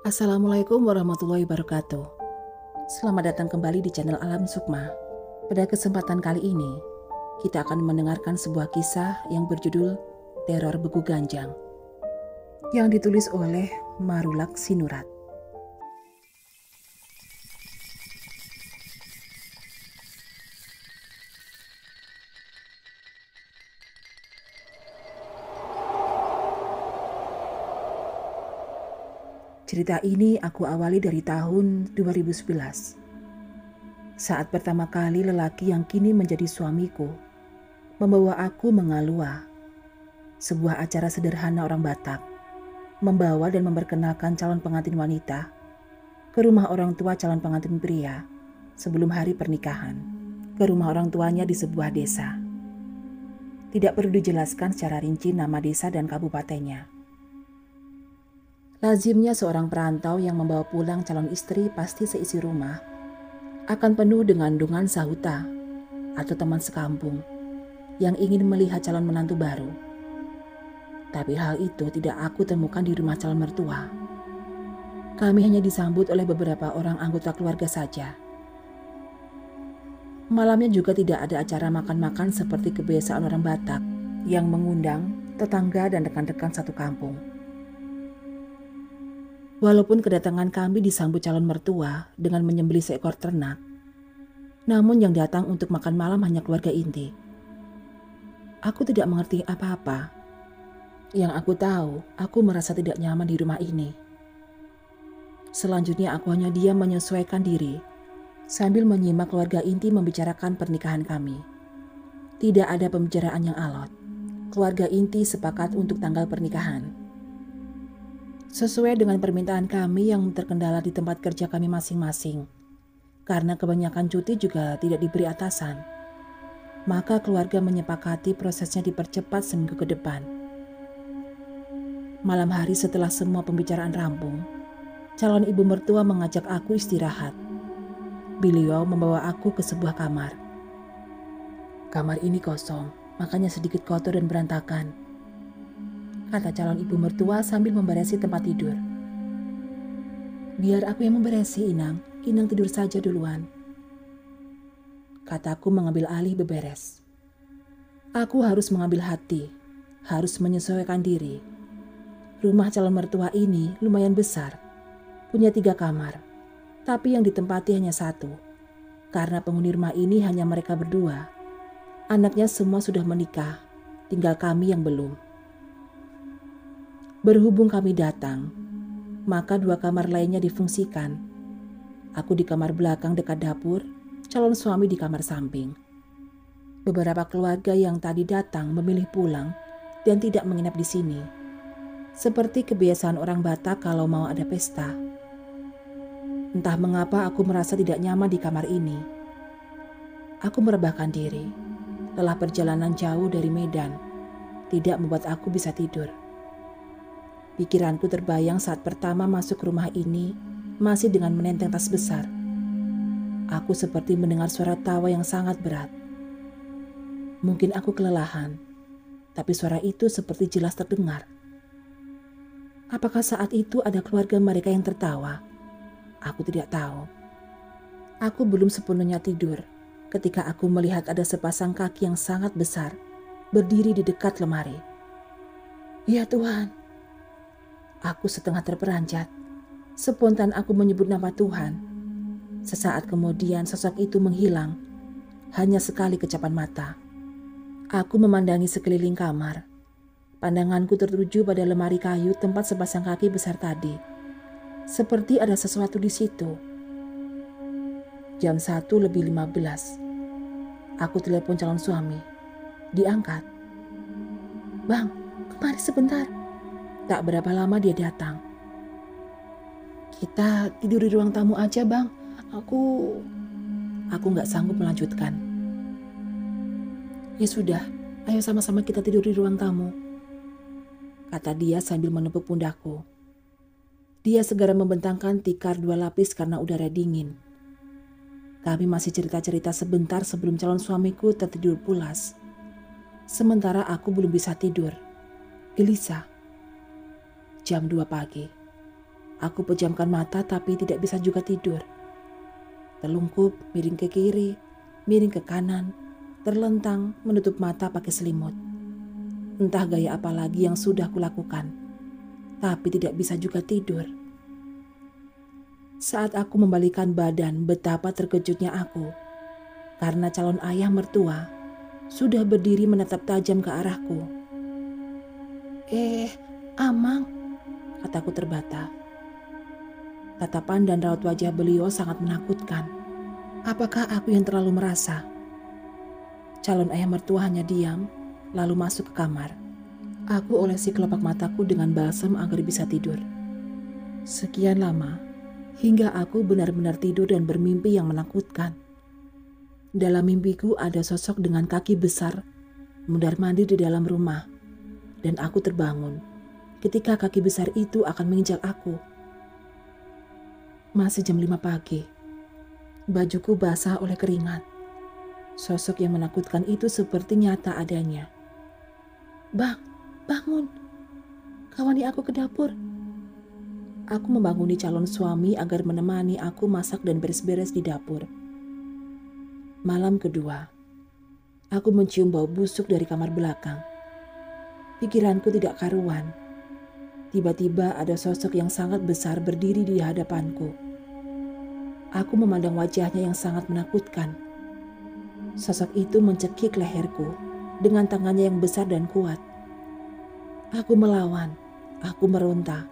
Assalamualaikum warahmatullahi wabarakatuh. Selamat datang kembali di channel Alam Sukma. Pada kesempatan kali ini, kita akan mendengarkan sebuah kisah yang berjudul Teror Beku Ganjang, yang ditulis oleh Marulak Sinurat. Cerita ini aku awali dari tahun 2011. Saat pertama kali lelaki yang kini menjadi suamiku membawa aku mengalua, sebuah acara sederhana orang Batak, membawa dan memperkenalkan calon pengantin wanita ke rumah orang tua calon pengantin pria sebelum hari pernikahan, ke rumah orang tuanya di sebuah desa. Tidak perlu dijelaskan secara rinci nama desa dan kabupatennya. Lazimnya seorang perantau yang membawa pulang calon istri pasti seisi rumah akan penuh dengan dungan sahuta atau teman sekampung yang ingin melihat calon menantu baru. Tapi hal itu tidak aku temukan di rumah calon mertua. Kami hanya disambut oleh beberapa orang anggota keluarga saja. Malamnya juga tidak ada acara makan-makan seperti kebiasaan orang Batak yang mengundang tetangga dan rekan-rekan satu kampung. Walaupun kedatangan kami disambut calon mertua dengan menyembelih seekor ternak, namun yang datang untuk makan malam hanya keluarga inti. Aku tidak mengerti apa-apa. Yang aku tahu, aku merasa tidak nyaman di rumah ini. Selanjutnya aku hanya diam menyesuaikan diri sambil menyimak keluarga inti membicarakan pernikahan kami. Tidak ada pembicaraan yang alot. Keluarga inti sepakat untuk tanggal pernikahan. Sesuai dengan permintaan kami yang terkendala di tempat kerja kami masing-masing. Karena kebanyakan cuti juga tidak diberi atasan. Maka keluarga menyepakati prosesnya dipercepat seminggu ke depan. Malam hari setelah semua pembicaraan rampung, calon ibu mertua mengajak aku istirahat. Beliau membawa aku ke sebuah kamar. Kamar ini kosong, makanya sedikit kotor dan berantakan, kata calon ibu mertua sambil memberesi tempat tidur. Biar aku yang memberesi, Inang. Inang tidur saja duluan, kataku mengambil alih beberes. Aku harus mengambil hati, harus menyesuaikan diri. Rumah calon mertua ini lumayan besar, punya 3 kamar, tapi yang ditempati hanya 1. Karena penghuni rumah ini hanya mereka berdua. Anaknya semua sudah menikah, tinggal kami yang belum. Berhubung kami datang, maka 2 kamar lainnya difungsikan. Aku di kamar belakang dekat dapur, calon suami di kamar samping. Beberapa keluarga yang tadi datang memilih pulang dan tidak menginap di sini. Seperti kebiasaan orang Batak kalau mau ada pesta. Entah mengapa aku merasa tidak nyaman di kamar ini. Aku merebahkan diri. Lelah perjalanan jauh dari Medan tidak membuat aku bisa tidur. Pikiranku terbayang saat pertama masuk rumah ini masih dengan menenteng tas besar. Aku seperti mendengar suara tawa yang sangat berat. Mungkin aku kelelahan, tapi suara itu seperti jelas terdengar. Apakah saat itu ada keluarga mereka yang tertawa? Aku tidak tahu. Aku belum sepenuhnya tidur ketika aku melihat ada sepasang kaki yang sangat besar berdiri di dekat lemari. Ya Tuhan. Aku setengah terperanjat. Spontan aku menyebut nama Tuhan. Sesaat kemudian sosok itu menghilang. Hanya sekali kecapan mata. Aku memandangi sekeliling kamar. Pandanganku tertuju pada lemari kayu tempat sepasang kaki besar tadi. Seperti ada sesuatu di situ. Jam 1:15. Aku telepon calon suami. Diangkat. Bang, kemari sebentar. Tak berapa lama dia datang. Kita tidur di ruang tamu aja, Bang. Aku gak sanggup melanjutkan. Ya sudah, ayo sama-sama kita tidur di ruang tamu. kata dia sambil menepuk pundakku. Dia segera membentangkan tikar 2 lapis karena udara dingin. Kami masih cerita-cerita sebentar sebelum calon suamiku tertidur pulas. Sementara aku belum bisa tidur. Gelisah. Jam 2 pagi. Aku pejamkan mata tapi tidak bisa juga tidur. Terlungkup, miring ke kiri, miring ke kanan, terlentang, menutup mata pakai selimut. Entah gaya apa lagi yang sudah kulakukan, tapi tidak bisa juga tidur. Saat aku membalikan badan, betapa terkejutnya aku, karena calon ayah mertua sudah berdiri menatap tajam ke arahku. Amang, kataku terbata. Tatapan dan raut wajah beliau sangat menakutkan. Apakah aku yang terlalu merasa? Calon ayah mertua hanya diam, lalu masuk ke kamar. Aku olesi kelopak mataku dengan balsam agar bisa tidur. Sekian lama, hingga aku benar-benar tidur dan bermimpi yang menakutkan. Dalam mimpiku ada sosok dengan kaki besar, mundar-mandir di dalam rumah, dan aku terbangun ketika kaki besar itu akan menginjak aku. Masih jam 5 pagi. Bajuku basah oleh keringat. Sosok yang menakutkan itu seperti nyata adanya. Bang, bangun. Kawani aku ke dapur. Aku membanguni calon suami agar menemani aku masak dan beres-beres di dapur. Malam kedua, aku mencium bau busuk dari kamar belakang. Pikiranku tidak karuan. Tiba-tiba ada sosok yang sangat besar berdiri di hadapanku. Aku memandang wajahnya yang sangat menakutkan. Sosok itu mencekik leherku dengan tangannya yang besar dan kuat. Aku melawan, aku meronta.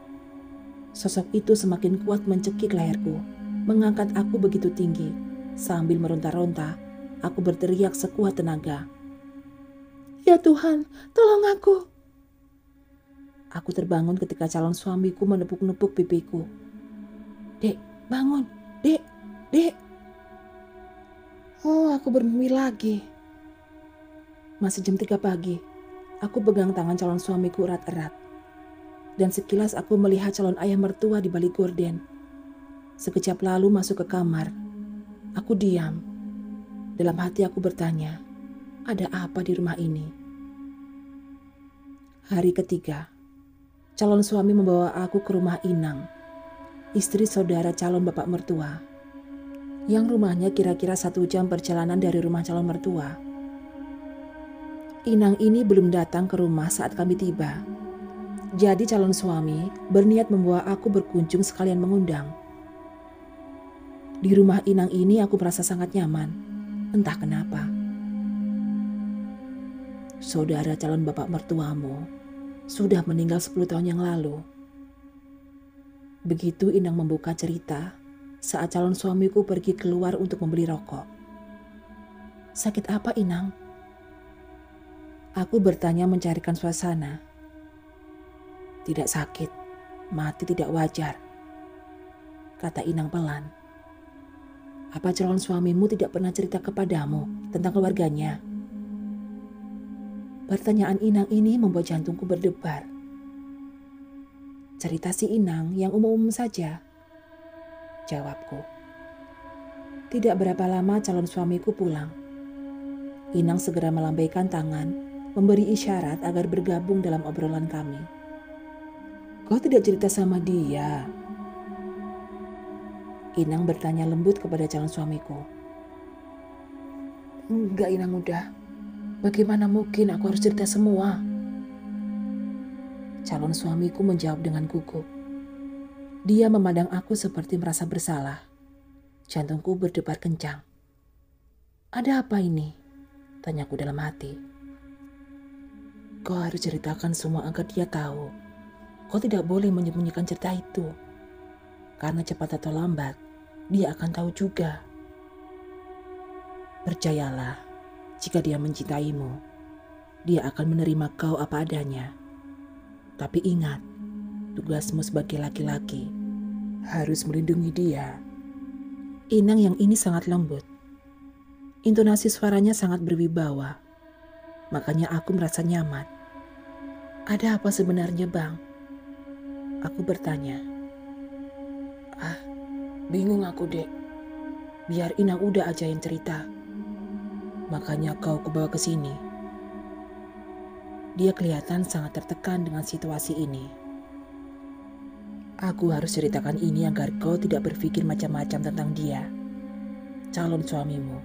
Sosok itu semakin kuat mencekik leherku, mengangkat aku begitu tinggi. Sambil meronta-ronta, aku berteriak sekuat tenaga. Ya Tuhan, tolong aku. Aku terbangun ketika calon suamiku menepuk-nepuk pipiku. Dek, bangun. Dek, dek. Oh, aku bermimpi lagi. Masih jam 3 pagi. Aku pegang tangan calon suamiku erat-erat. Dan sekilas aku melihat calon ayah mertua di balik gorden. Sekejap lalu masuk ke kamar. Aku diam. Dalam hati aku bertanya, ada apa di rumah ini? Hari ketiga, calon suami membawa aku ke rumah Inang, istri saudara calon bapak mertua, yang rumahnya kira-kira 1 jam perjalanan dari rumah calon mertua. Inang ini belum datang ke rumah saat kami tiba. Jadi calon suami berniat membawa aku berkunjung sekalian mengundang. Di rumah Inang ini aku merasa sangat nyaman, entah kenapa. Saudara calon bapak mertuamu sudah meninggal 10 tahun yang lalu. Begitu Inang membuka cerita saat calon suamiku pergi keluar untuk membeli rokok. Sakit apa Inang? Aku bertanya mencarikan suasana. Tidak sakit, mati tidak wajar, kata Inang pelan. Apa calon suamimu tidak pernah cerita kepadamu tentang keluarganya? Pertanyaan Inang ini membuat jantungku berdebar. Cerita si Inang yang umum-umum saja, jawabku. Tidak berapa lama calon suamiku pulang. Inang segera melambaikan tangan, memberi isyarat agar bergabung dalam obrolan kami. Kau tidak cerita sama dia? Inang bertanya lembut kepada calon suamiku. Enggak Inang udah. Bagaimana mungkin aku harus cerita semua? Calon suamiku menjawab dengan gugup. Dia memandang aku seperti merasa bersalah. Jantungku berdebar kencang. Ada apa ini? Tanyaku dalam hati. Kau harus ceritakan semua agar dia tahu. Kau tidak boleh menyembunyikan cerita itu. Karena cepat atau lambat, dia akan tahu juga. Percayalah, jika dia mencintaimu, dia akan menerima kau apa adanya. Tapi ingat, tugasmu sebagai laki-laki harus melindungi dia. Inang yang ini sangat lembut. Intonasi suaranya sangat berwibawa. Makanya aku merasa nyaman. Ada apa sebenarnya, Bang? Aku bertanya. Bingung aku, Dek. Biar Inang udah aja yang cerita. Makanya kau kubawa ke sini. Dia kelihatan sangat tertekan dengan situasi ini. Aku harus ceritakan ini agar kau tidak berpikir macam-macam tentang dia, calon suamimu.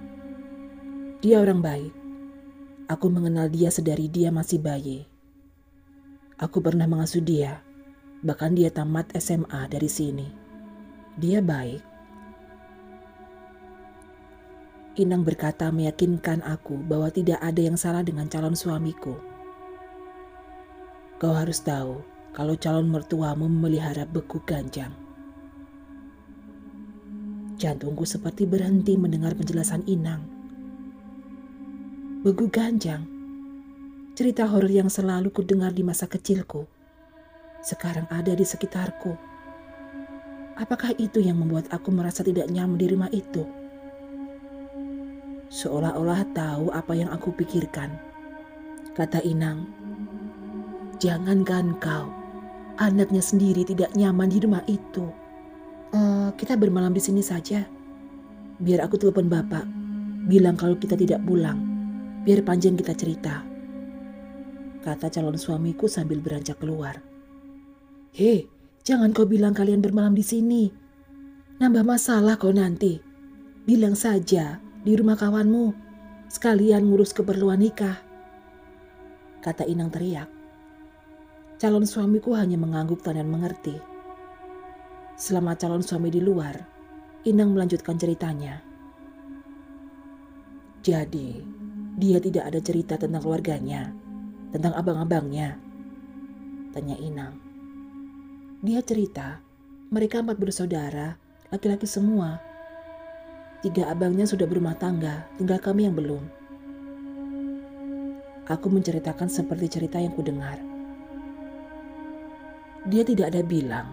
Dia orang baik. Aku mengenal dia sedari dia masih bayi. Aku pernah mengasuh dia, bahkan dia tamat SMA dari sini. Dia baik. Inang berkata meyakinkan aku bahwa tidak ada yang salah dengan calon suamiku. Kau harus tahu kalau calon mertuamu memelihara beku ganjang. Jantungku seperti berhenti mendengar penjelasan Inang. Beku ganjang, cerita horor yang selalu kudengar di masa kecilku, sekarang ada di sekitarku. Apakah itu yang membuat aku merasa tidak nyaman di rumah itu? Seolah-olah tahu apa yang aku pikirkan. Kata Inang, jangankan kau, anaknya sendiri tidak nyaman di rumah itu. Kita bermalam di sini saja. Biar aku telepon bapak, bilang kalau kita tidak pulang. Biar panjang kita cerita. Kata calon suamiku sambil beranjak keluar. Hei, jangan kau bilang kalian bermalam di sini. Nambah masalah kau nanti. Bilang saja di rumah kawanmu. Sekalian ngurus keperluan nikah. Kata Inang teriak. Calon suamiku hanya mengangguk dan mengerti. Selama calon suami di luar, Inang melanjutkan ceritanya. Jadi, dia tidak ada cerita tentang keluarganya, tentang abang-abangnya. Tanya Inang. Dia cerita, mereka 4 bersaudara, laki-laki semua. 3 abangnya sudah berumah tangga, tinggal kami yang belum. Aku menceritakan seperti cerita yang kudengar. Dia tidak ada bilang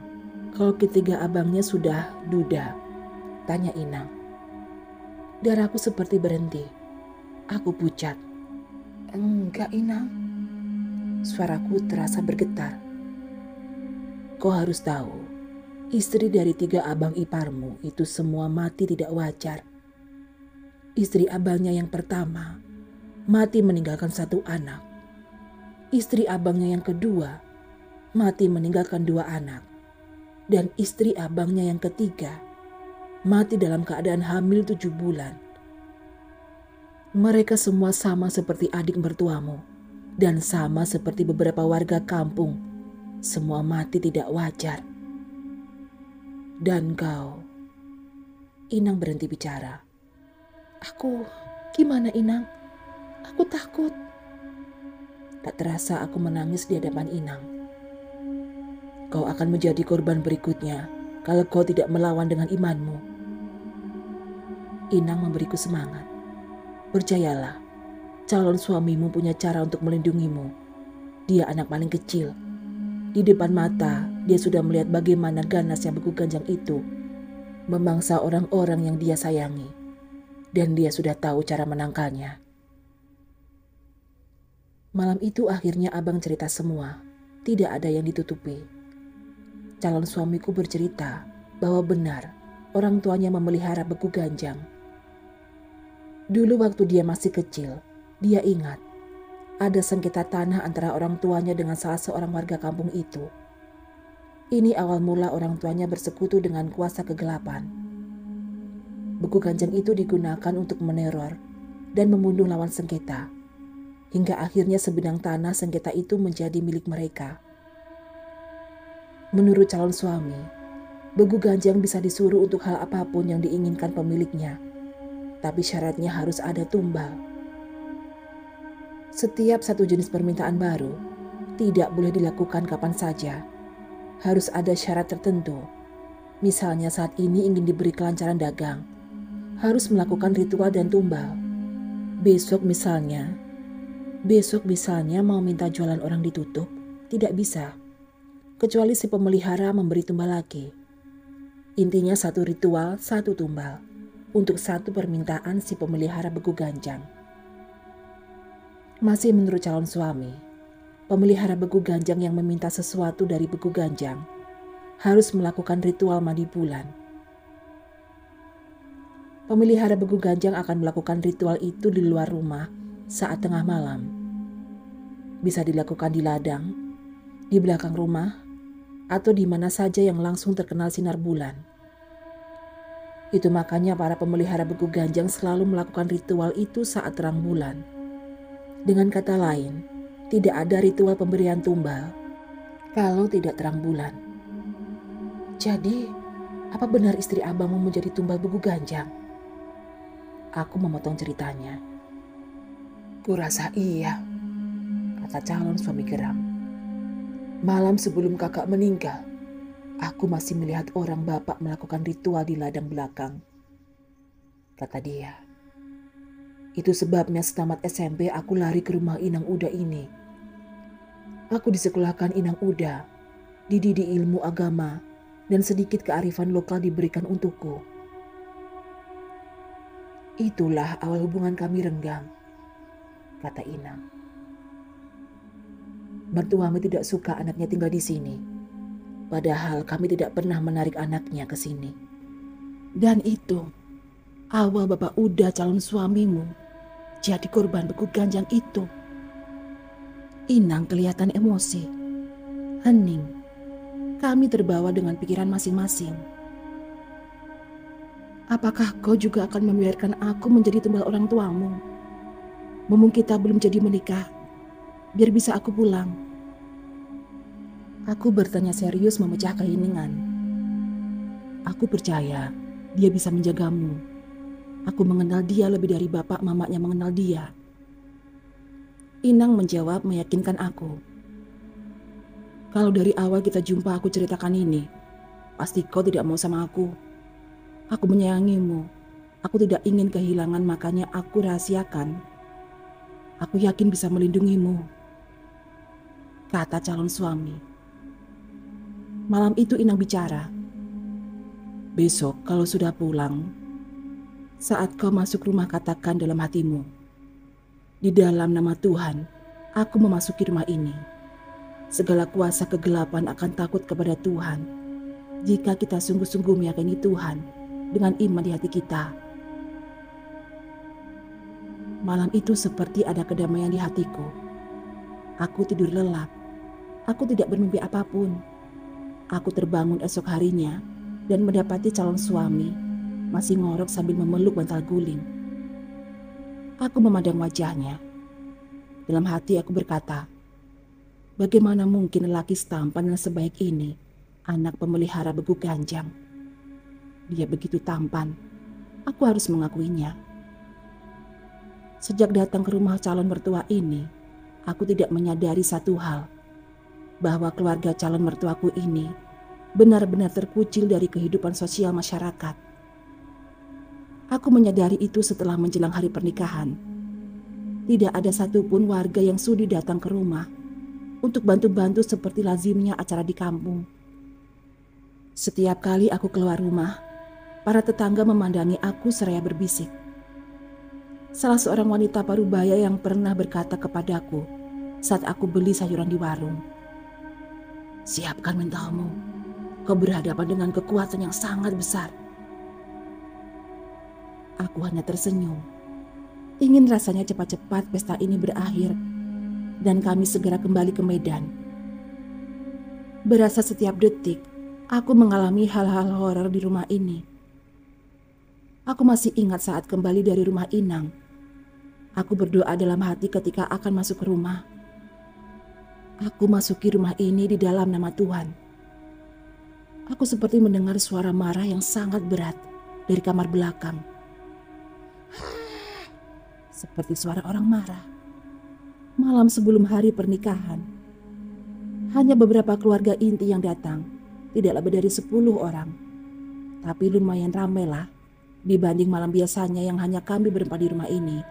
kalau ketiga abangnya sudah duda. Tanya Inang. Darahku seperti berhenti. Aku pucat. Enggak, Inang. Suaraku terasa bergetar. Kau harus tahu, istri dari 3 abang iparmu itu semua mati tidak wajar. Istri abangnya yang pertama mati meninggalkan 1 anak. Istri abangnya yang kedua mati meninggalkan 2 anak. Dan istri abangnya yang ketiga mati dalam keadaan hamil 7 bulan. Mereka semua sama seperti adik mertuamu dan sama seperti beberapa warga kampung. Semua mati tidak wajar. Dan kau, Inang berhenti bicara. Aku, gimana Inang? Aku takut. Tak terasa aku menangis di hadapan Inang. Kau akan menjadi korban berikutnya kalau kau tidak melawan dengan imanmu. Inang memberiku semangat. Percayalah, calon suamimu punya cara untuk melindungimu. Dia anak paling kecil. Di depan mata, dia sudah melihat bagaimana ganas yang beku ganjang itu memangsa orang-orang yang dia sayangi. Dan dia sudah tahu cara menangkalnya. Malam itu akhirnya abang cerita semua. Tidak ada yang ditutupi. Calon suamiku bercerita bahwa benar orang tuanya memelihara beku ganjang. Dulu waktu dia masih kecil, dia ingat ada sengketa tanah antara orang tuanya dengan salah seorang warga kampung itu. Ini awal mula orang tuanya bersekutu dengan kuasa kegelapan. Beku ganjang itu digunakan untuk meneror dan membunuh lawan sengketa, hingga akhirnya sebidang tanah sengketa itu menjadi milik mereka. Menurut calon suami, beku ganjang bisa disuruh untuk hal apapun yang diinginkan pemiliknya. Tapi syaratnya harus ada tumbal. Setiap satu jenis permintaan baru tidak boleh dilakukan kapan saja. Harus ada syarat tertentu. Misalnya saat ini ingin diberi kelancaran dagang, harus melakukan ritual dan tumbal. Besok misalnya mau minta jualan orang ditutup, tidak bisa. Kecuali si pemelihara memberi tumbal lagi. Intinya satu ritual, satu tumbal. Untuk satu permintaan si pemelihara beku ganjang. Masih menurut calon suami, pemelihara begu ganjang yang meminta sesuatu dari begu ganjang harus melakukan ritual mandi bulan. Pemelihara begu ganjang akan melakukan ritual itu di luar rumah saat tengah malam. Bisa dilakukan di ladang, di belakang rumah, atau di mana saja yang langsung terkenal sinar bulan. Itu makanya para pemelihara begu ganjang selalu melakukan ritual itu saat terang bulan. Dengan kata lain, tidak ada ritual pemberian tumbal kalau tidak terang bulan. Jadi, apa benar istri abangmu menjadi tumbal begu ganjang? Aku memotong ceritanya. Kurasa iya, kata calon suami geram. Malam sebelum kakak meninggal, aku masih melihat orang bapak melakukan ritual di ladang belakang, kata dia. Itu sebabnya setamat SMP aku lari ke rumah Inang Uda ini. Aku disekolahkan Inang Uda, dididik ilmu agama, dan sedikit kearifan lokal diberikan untukku. Itulah awal hubungan kami renggang, kata Inang. Mertuamu tidak suka anaknya tinggal di sini, padahal kami tidak pernah menarik anaknya ke sini. Dan itu awal Bapak Uda calon suamimu jadi korban begu ganjang itu. Inang kelihatan emosi, hening. Kami terbawa dengan pikiran masing-masing. Apakah kau juga akan membiarkan aku menjadi tumbal orang tuamu? Mumpung kita belum jadi menikah, biar bisa aku pulang. Aku bertanya serius memecah keheningan. Aku percaya dia bisa menjagamu. Aku mengenal dia lebih dari bapak mamanya mengenal dia. Inang menjawab meyakinkan aku. Kalau dari awal kita jumpa aku ceritakan ini, pasti kau tidak mau sama aku. Aku menyayangimu. Aku tidak ingin kehilangan, makanya aku rahasiakan. Aku yakin bisa melindungimu, kata calon suami. Malam itu Inang bicara. Besok kalau sudah pulang, saat kau masuk rumah katakan dalam hatimu, di dalam nama Tuhan, aku memasuki rumah ini. Segala kuasa kegelapan akan takut kepada Tuhan jika kita sungguh-sungguh meyakini Tuhan dengan iman di hati kita. Malam itu seperti ada kedamaian di hatiku. Aku tidur lelap. Aku tidak bermimpi apapun. Aku terbangun esok harinya dan mendapati calon suami masih ngorok sambil memeluk bantal guling. Aku memandang wajahnya. Dalam hati aku berkata, bagaimana mungkin lelaki setampan dan sebaik ini anak pemelihara begu ganjang? Dia begitu tampan, aku harus mengakuinya. Sejak datang ke rumah calon mertua ini, aku tidak menyadari satu hal, bahwa keluarga calon mertuaku ini benar-benar terkucil dari kehidupan sosial masyarakat. Aku menyadari itu setelah menjelang hari pernikahan. Tidak ada satupun warga yang sudi datang ke rumah untuk bantu-bantu seperti lazimnya acara di kampung. Setiap kali aku keluar rumah, para tetangga memandangi aku seraya berbisik. Salah seorang wanita parubaya yang pernah berkata kepadaku saat aku beli sayuran di warung, siapkan mentalmu, kau berhadapan dengan kekuatan yang sangat besar. Aku hanya tersenyum. Ingin rasanya cepat-cepat pesta ini berakhir dan kami segera kembali ke Medan. Berasa setiap detik aku mengalami hal-hal horor di rumah ini. Aku masih ingat saat kembali dari rumah Inang. Aku berdoa dalam hati ketika akan masuk ke rumah. Aku masuki rumah ini di dalam nama Tuhan. Aku seperti mendengar suara marah yang sangat berat dari kamar belakang. Seperti suara orang marah. Malam sebelum hari pernikahan. Hanya beberapa keluarga inti yang datang. Tidak lebih dari 10 orang. Tapi lumayan ramai lah dibanding malam biasanya yang hanya kami berempat di rumah ini.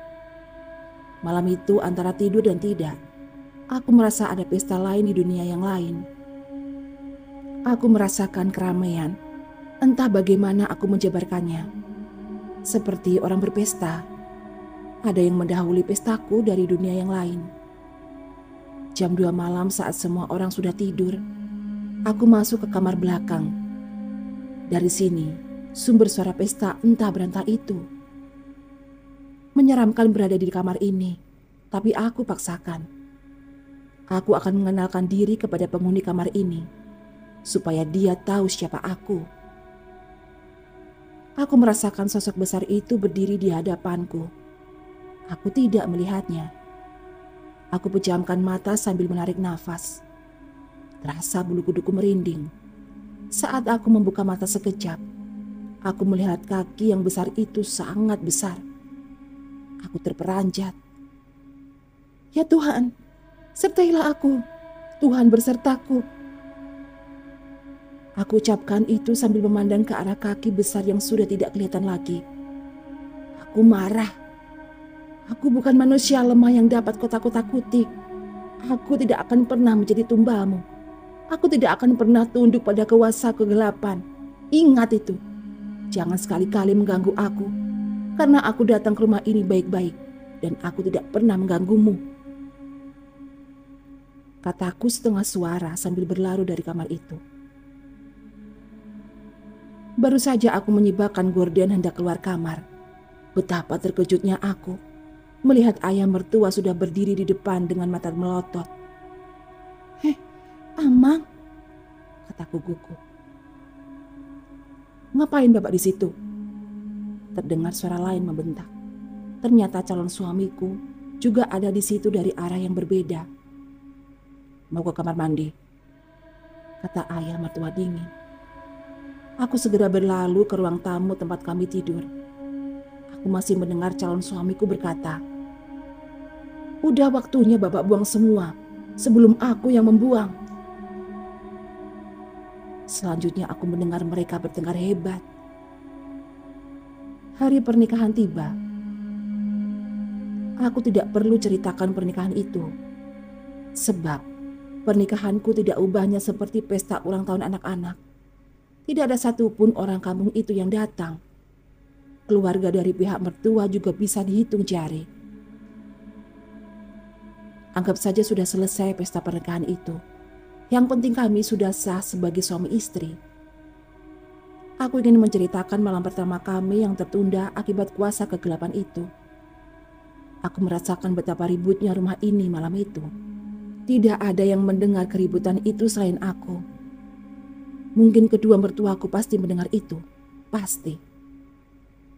Malam itu antara tidur dan tidak, aku merasa ada pesta lain di dunia yang lain. Aku merasakan keramaian, entah bagaimana aku menjabarkannya. Seperti orang berpesta, ada yang mendahului pestaku dari dunia yang lain. Jam 2 malam saat semua orang sudah tidur, aku masuk ke kamar belakang. Dari sini, sumber suara pesta entah berantah itu. Menyeramkan berada di kamar ini, tapi aku paksakan. Aku akan mengenalkan diri kepada penghuni kamar ini, supaya dia tahu siapa aku. Aku merasakan sosok besar itu berdiri di hadapanku. Aku tidak melihatnya. Aku pejamkan mata sambil menarik nafas. Terasa bulu kuduku merinding. Saat aku membuka mata sekejap, aku melihat kaki yang besar itu sangat besar. Aku terperanjat. Ya Tuhan, sertailah aku. Tuhan bersertaku. Aku ucapkan itu sambil memandang ke arah kaki besar yang sudah tidak kelihatan lagi. Aku marah. Aku bukan manusia lemah yang dapat kau takut-takuti. Aku tidak akan pernah menjadi tumbalmu. Aku tidak akan pernah tunduk pada kuasa kegelapan. Ingat itu. Jangan sekali-kali mengganggu aku. Karena aku datang ke rumah ini baik-baik. Dan aku tidak pernah mengganggumu. Kataku setengah suara sambil berlari dari kamar itu. Baru saja aku menyibakkan gorden hendak keluar kamar. Betapa terkejutnya aku melihat ayah mertua sudah berdiri di depan dengan mata melotot. "Heh, Amang," kataku gugup. "Ngapain Bapak di situ?" Terdengar suara lain membentak. Ternyata calon suamiku juga ada di situ dari arah yang berbeda. "Mau ke kamar mandi," kata ayah mertua dingin. Aku segera berlalu ke ruang tamu tempat kami tidur. Aku masih mendengar calon suamiku berkata, "Udah waktunya Bapak buang semua sebelum aku yang membuang." Selanjutnya aku mendengar mereka bertengkar hebat. Hari pernikahan tiba. Aku tidak perlu ceritakan pernikahan itu. Sebab pernikahanku tidak ubahnya seperti pesta ulang tahun anak-anak. Tidak ada satupun orang kampung itu yang datang. Keluarga dari pihak mertua juga bisa dihitung jari. Anggap saja sudah selesai pesta pernikahan itu. Yang penting kami sudah sah sebagai suami istri. Aku ingin menceritakan malam pertama kami yang tertunda akibat kuasa kegelapan itu. Aku merasakan betapa ributnya rumah ini malam itu. Tidak ada yang mendengar keributan itu selain aku. Mungkin kedua mertuaku pasti mendengar itu. Pasti.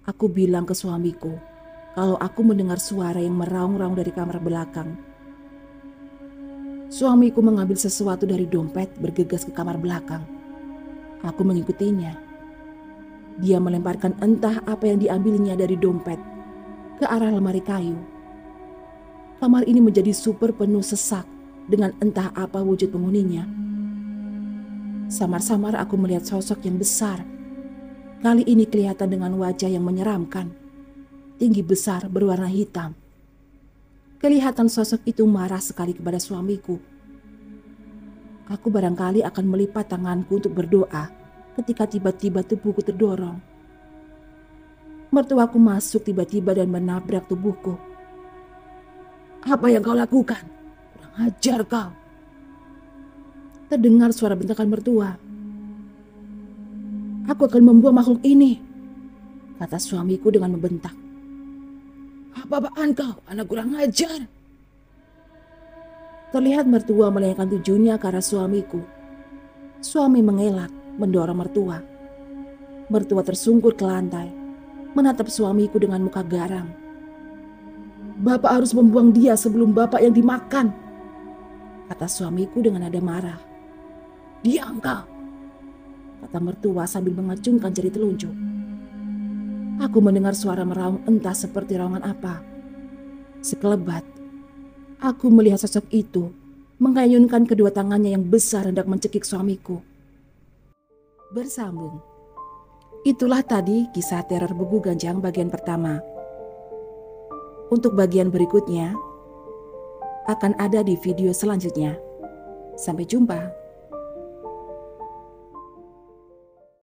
Aku bilang ke suamiku kalau aku mendengar suara yang meraung-raung dari kamar belakang. Suamiku mengambil sesuatu dari dompet bergegas ke kamar belakang. Aku mengikutinya. Dia melemparkan entah apa yang diambilnya dari dompet ke arah lemari kayu. Kamar ini menjadi super penuh sesak dengan entah apa wujud penghuninya. Samar-samar aku melihat sosok yang besar. Kali ini kelihatan dengan wajah yang menyeramkan. Tinggi besar berwarna hitam. Kelihatan sosok itu marah sekali kepada suamiku. Aku barangkali akan melipat tanganku untuk berdoa ketika tiba-tiba tubuhku terdorong. Mertuaku masuk tiba-tiba dan menabrak tubuhku. "Apa yang kau lakukan? Kurang ajar kau." Terdengar suara bentakan mertua. "Aku akan membuang makhluk ini," kata suamiku dengan membentak. "Apa-apaan kau, anak kurang ajar?" Terlihat mertua melayangkan tujuannya ke arah suamiku. Suami mengelak, mendorong mertua. Mertua tersungkur ke lantai, menatap suamiku dengan muka garang. "Bapak harus membuang dia sebelum bapak yang dimakan," kata suamiku dengan nada marah. "Diam kau," kata mertua sambil mengacungkan jari telunjuk. Aku mendengar suara meraung entah seperti raungan apa. Sekelebat, aku melihat sosok itu mengayunkan kedua tangannya yang besar hendak mencekik suamiku. Bersambung. Itulah tadi kisah teror Buku Ganjang bagian pertama. Untuk bagian berikutnya akan ada di video selanjutnya. Sampai jumpa.